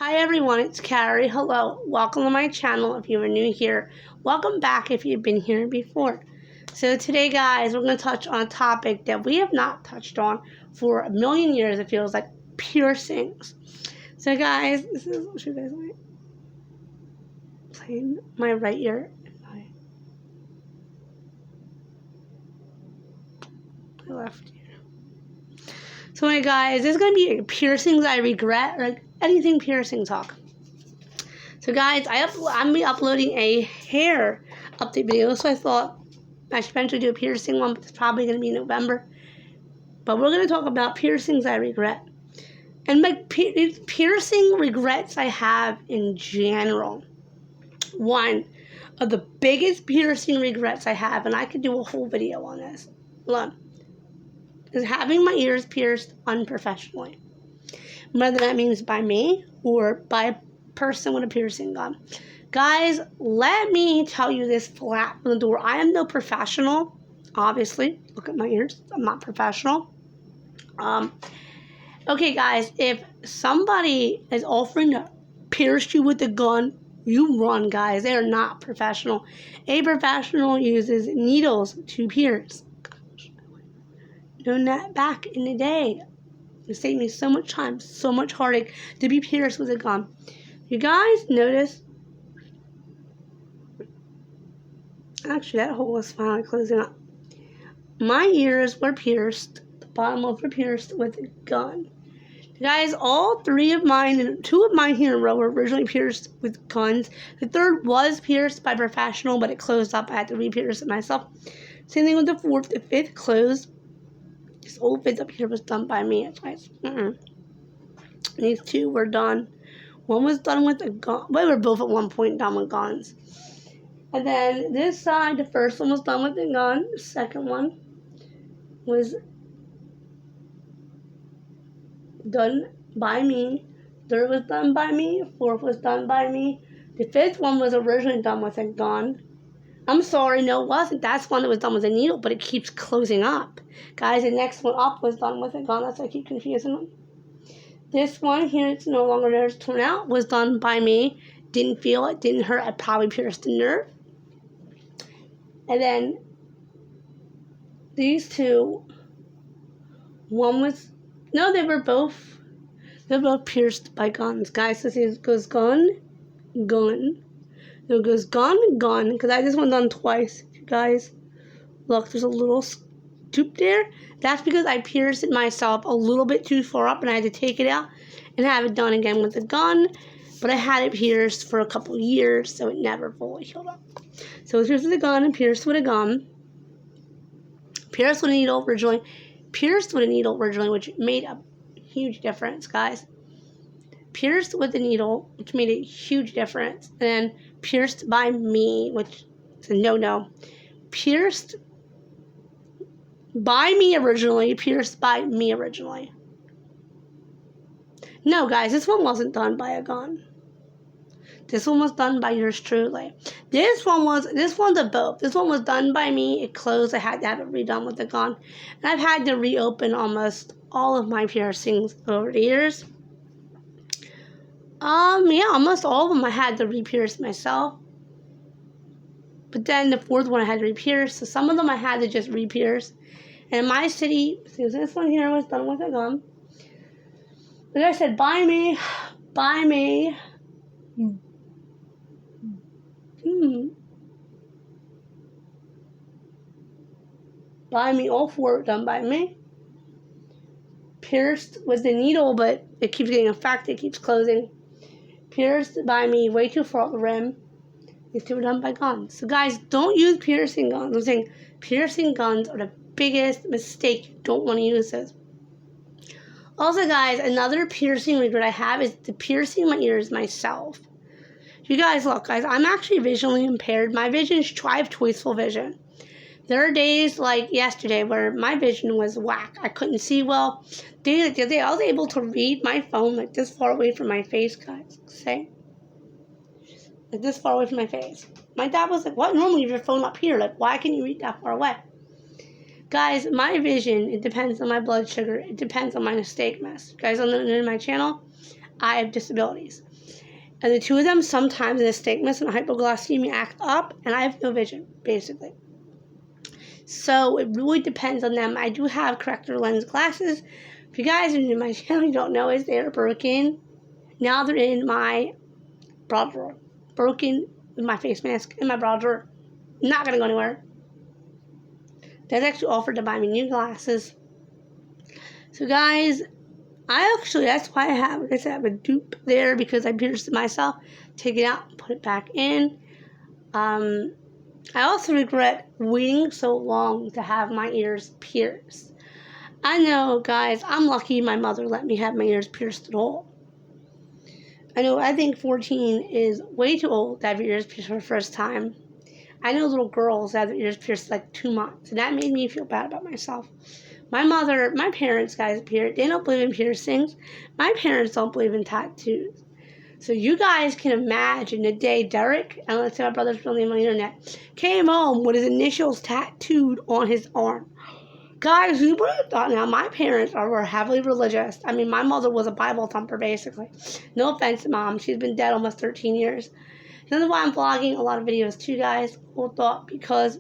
Hi everyone, it's Carrie. Hello, welcome to my channel if you are new here. Welcome back if you've been here before. So today guys, we're going to touch on a topic that we have not touched on for a million years, it feels like, piercings. So guys, this is what you guys like. Playing my right ear and my left ear. So anyway guys, this is going to be piercings I regret, or anything piercing talk. So guys, I'm going to be uploading a hair update video, so I thought I should eventually do a piercing one, but it's probably going to be in November. But we're going to talk about piercings I regret. And my piercing regrets I have in general. One of the biggest piercing regrets I have, and I could do a whole video on this alone, is having my ears pierced unprofessionally. Whether that means by me or by a person with a piercing gun. Guys, let me tell you this flat from the door. I am no professional, obviously. Look at my ears. I'm not professional. Okay, guys, if somebody is offering to pierce you with a gun, you run, guys. They are not professional. A professional uses needles to pierce. Doing that back in the day. It saved me so much time, so much heartache to be pierced with a gun. You guys notice? Actually, that hole is finally closing up. My ears were pierced. The bottom ones were pierced with a gun. You guys, all three of mine, and two of mine here in a row were originally pierced with guns. The third was pierced by a professional, but it closed up. I had to re-pierce it myself. Same thing with the fourth. The fifth closed. This old fifth up here was done by me. Guys. These two were done. One was done with a gun. Well, we were both at one point done with guns. And then this side, the first one was done with a gun. The second one was done by me. Third was done by me. Fourth was done by me. The fifth one was originally done with a gun. I'm sorry, no, it wasn't. That's one that was done with a needle, but it keeps closing up. Guys, the next one up was done with a gun. That's why I keep confusing them. This one here, it's no longer there. It's torn out. Was done by me. Didn't feel it. Didn't hurt. I probably pierced the nerve. And then these two. One was they were both pierced by guns, guys. So see, it goes gun, gun. It goes gun, gun. Because I just went done twice. You guys, look, there's a little tube there. That's because I pierced it myself a little bit too far up, and I had to take it out and have it done again with a gun. But I had it pierced for a couple years, so it never fully healed up. So it was pierced with a gun and pierced with a gun. Pierced with a needle originally. Pierced with a needle originally, which made a huge difference, guys. Pierced with a needle, which made a huge difference. And then pierced by me, which is a no-no. Pierced by me originally, pierced by me originally. No, guys, this one wasn't done by a gun. This one was done by yours truly. This one's a both. This one was done by me. It closed. I had to have it redone with a gun. And I've had to reopen almost all of my piercings over the years. Yeah, almost all of them I had to re-pierce myself. But then the fourth one I had to re-pierce. So some of them I had to just re-pierce. And in my city, this one here was done with a gun. Like I said, by me. By me, all four were done by me. Pierced with the needle, but it keeps getting infected, it keeps closing. Pierced by me, way too far up the rim. These two were done by guns. So guys, don't use piercing guns. I'm saying piercing guns are the biggest mistake. You don't want to use this. Also, guys, another piercing regret I have is the piercing my ears myself. You guys, look, guys, I'm actually visually impaired. My vision is I have choiceful vision. There are days like yesterday where my vision was whack. I couldn't see well. The other day, I was able to read my phone like this far away from my face, guys. Say, like this far away from my face. My dad was like, "What? Normally you have your phone up here. Like, why can you read that far away?" Guys, my vision, it depends on my blood sugar. It depends on my nystagmus. Guys, on my channel, I have disabilities. And the two of them, sometimes the astigmatism and hypoglycemia act up, and I have no vision, basically. So it really depends on them. I do have corrector lens glasses. If you guys are new to my channel, you don't know is they're broken. Now they're in my bra drawer. Broken with my face mask in my bra drawer. Not going to go anywhere. That's actually offered to buy me new glasses. So guys, that's why I have a dupe there, because I pierced it myself. Take it out, put it back in. I also regret waiting so long to have my ears pierced. I know, guys, I'm lucky my mother let me have my ears pierced at all. I think 14 is way too old to have your ears pierced for the first time. I know little girls that have their ears pierced like 2 months, and that made me feel bad about myself. My parents, guys, they don't believe in piercings. My parents don't believe in tattoos. So you guys can imagine the day Derek, and let's say my brother's real name on the internet, came home with his initials tattooed on his arm. Guys, who would have thought? Now, my parents were heavily religious. I mean, my mother was a Bible thumper, basically. No offense to Mom. She's been dead almost 13 years. This is why I'm vlogging a lot of videos too, guys. Cool thought, because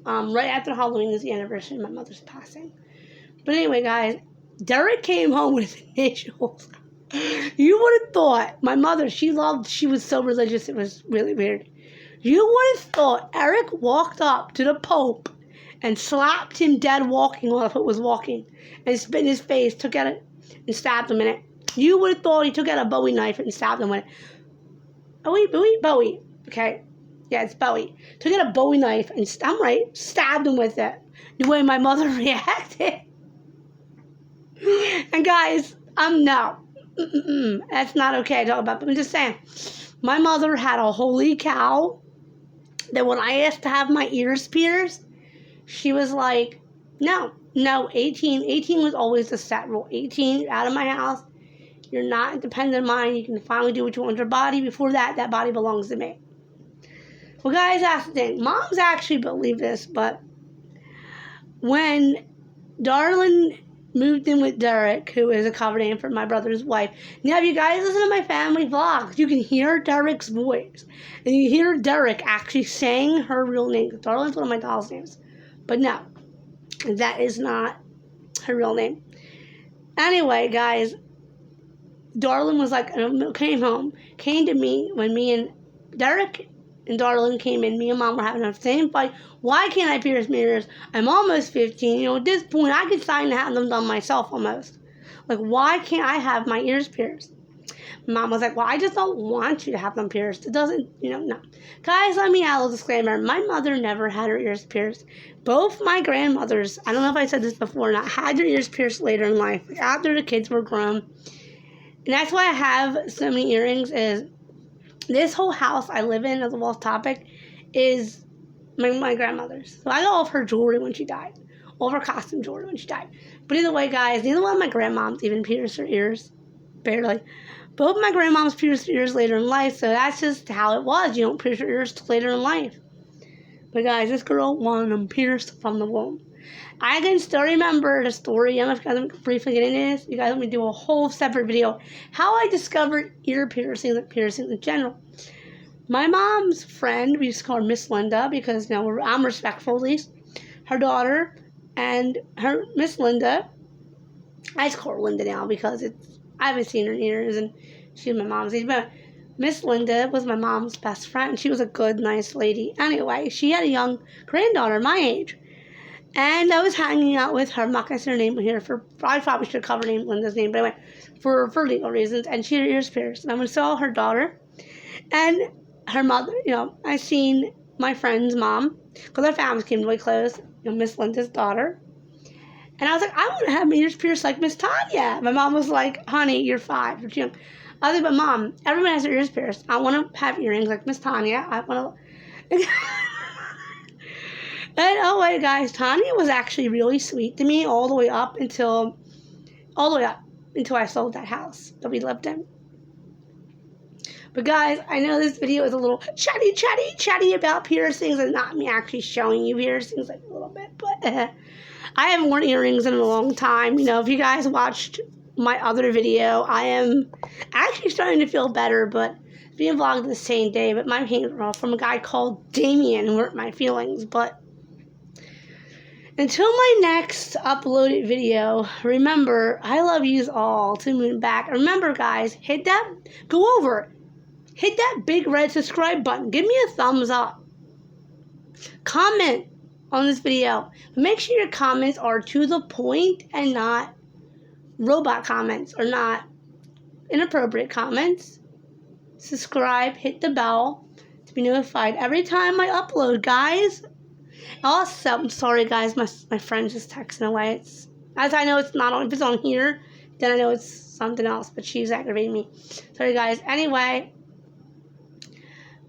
right after Halloween is the anniversary of my mother's passing. But anyway, guys, Derek came home with his initials. You would have thought, my mother, she was so religious, it was really weird. You would have thought Eric walked up to the Pope and slapped him dead walking while the Pope was walking, and spit in his face, took out it, and stabbed him in it. You would have thought he took out a Bowie knife and stabbed him with it. Bowie. Okay. Yeah, it's Bowie. Took out a Bowie knife and, stabbed him with it. The way my mother reacted. And guys, no. That's not okay to talk about, but I'm just saying. My mother had a holy cow that when I asked to have my ears pierced, she was like, no, 18. 18 was always the set rule. 18, you're out of my house. You're not independent of mine. You can finally do what you want with your body. Before that body belongs to me. Well, guys, that's the thing. Moms actually believe this, but when Darlin moved in with Derek, who is a cover name for my brother's wife. Now, if you guys listen to my family vlogs, you can hear Derek's voice. And you hear Derek actually saying her real name. Darlin's one of my doll's names. But no, that is not her real name. Anyway, guys, Darlin was like, came to me when me and Derek and Darlin came in. Me and Mom were having the same fight. Why can't I pierce my ears? I'm almost 15. At this point, I could sign to have them done myself almost. Like, why can't I have my ears pierced? Mom was like, well, I just don't want you to have them pierced. It doesn't, no. Guys, let me add a disclaimer. My mother never had her ears pierced. Both my grandmothers, I don't know if I said this before or not, had their ears pierced later in life, after the kids were grown. And that's why I have so many earrings. Is this whole house I live in, as a off topic, is my grandmother's. So I got all of her jewelry when she died. All of her costume jewelry when she died. But either way, guys, neither one of my grandmoms even pierced her ears. Barely. Both my grandmoms pierced their ears later in life, so that's just how it was. You don't pierce your ears till later in life. But guys, this girl wanted them pierced from the womb. I can still remember the story. I'm going to briefly get into this. You guys let me do a whole separate video. How I discovered ear piercings and piercings in general. My mom's friend, we used to call her Miss Linda because I'm respectful at least. Her daughter and her Miss Linda. I just call her Linda now because I haven't seen her in years and she's my mom's age. But Miss Linda was my mom's best friend. She was a good, nice lady. Anyway, she had a young granddaughter my age. And I was hanging out with her. I'm not going to say her name here. I probably should cover Linda's name. But anyway, for legal reasons. And she had her ears pierced. And I saw her daughter. And her mother, I seen my friend's mom. Because our families came really close. Miss Linda's daughter. And I was like, I want to have my ears pierced like Miss Tanya. My mom was like, honey, you're 5. You're too young. I was like, but Mom, everyone has their ears pierced. I want to have earrings like Miss Tanya. I want to... And oh wait, guys, Tanya was actually really sweet to me all the way up until I sold that house that we lived in. But guys, I know this video is a little chatty about piercings and not me actually showing you piercings like a little bit, but I haven't worn earrings in a long time. If you guys watched my other video. I am actually starting to feel better, but being vlogged the same day. But my pain from a guy called Damien who hurt my feelings. But until my next uploaded video, remember, I love yous all to the moon and back. Remember, guys, hit that big red subscribe button. Give me a thumbs up. Comment on this video. Make sure your comments are to the point and not robot comments or not inappropriate comments. Subscribe, hit the bell to be notified every time I upload, guys. Also, I'm sorry, guys, my friend just texting away. It's, as I know it's not on, if it's on here, then I know it's something else, but she's aggravating me. Sorry, guys. Anyway,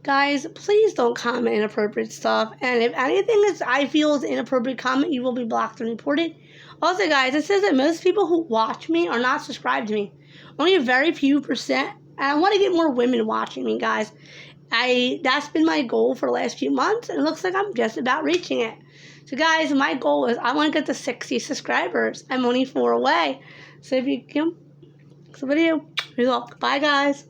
guys, please don't comment inappropriate stuff. And if anything that I feel is an inappropriate comment, you will be blocked and reported. Also, guys, it says that most people who watch me are not subscribed to me. Only a very few percent. And I want to get more women watching me, guys. That's been my goal for the last few months, and it looks like I'm just about reaching it. So, guys, my goal is I want to get to 60 subscribers. I'm only 4 away. So if you can, the video, bye, guys.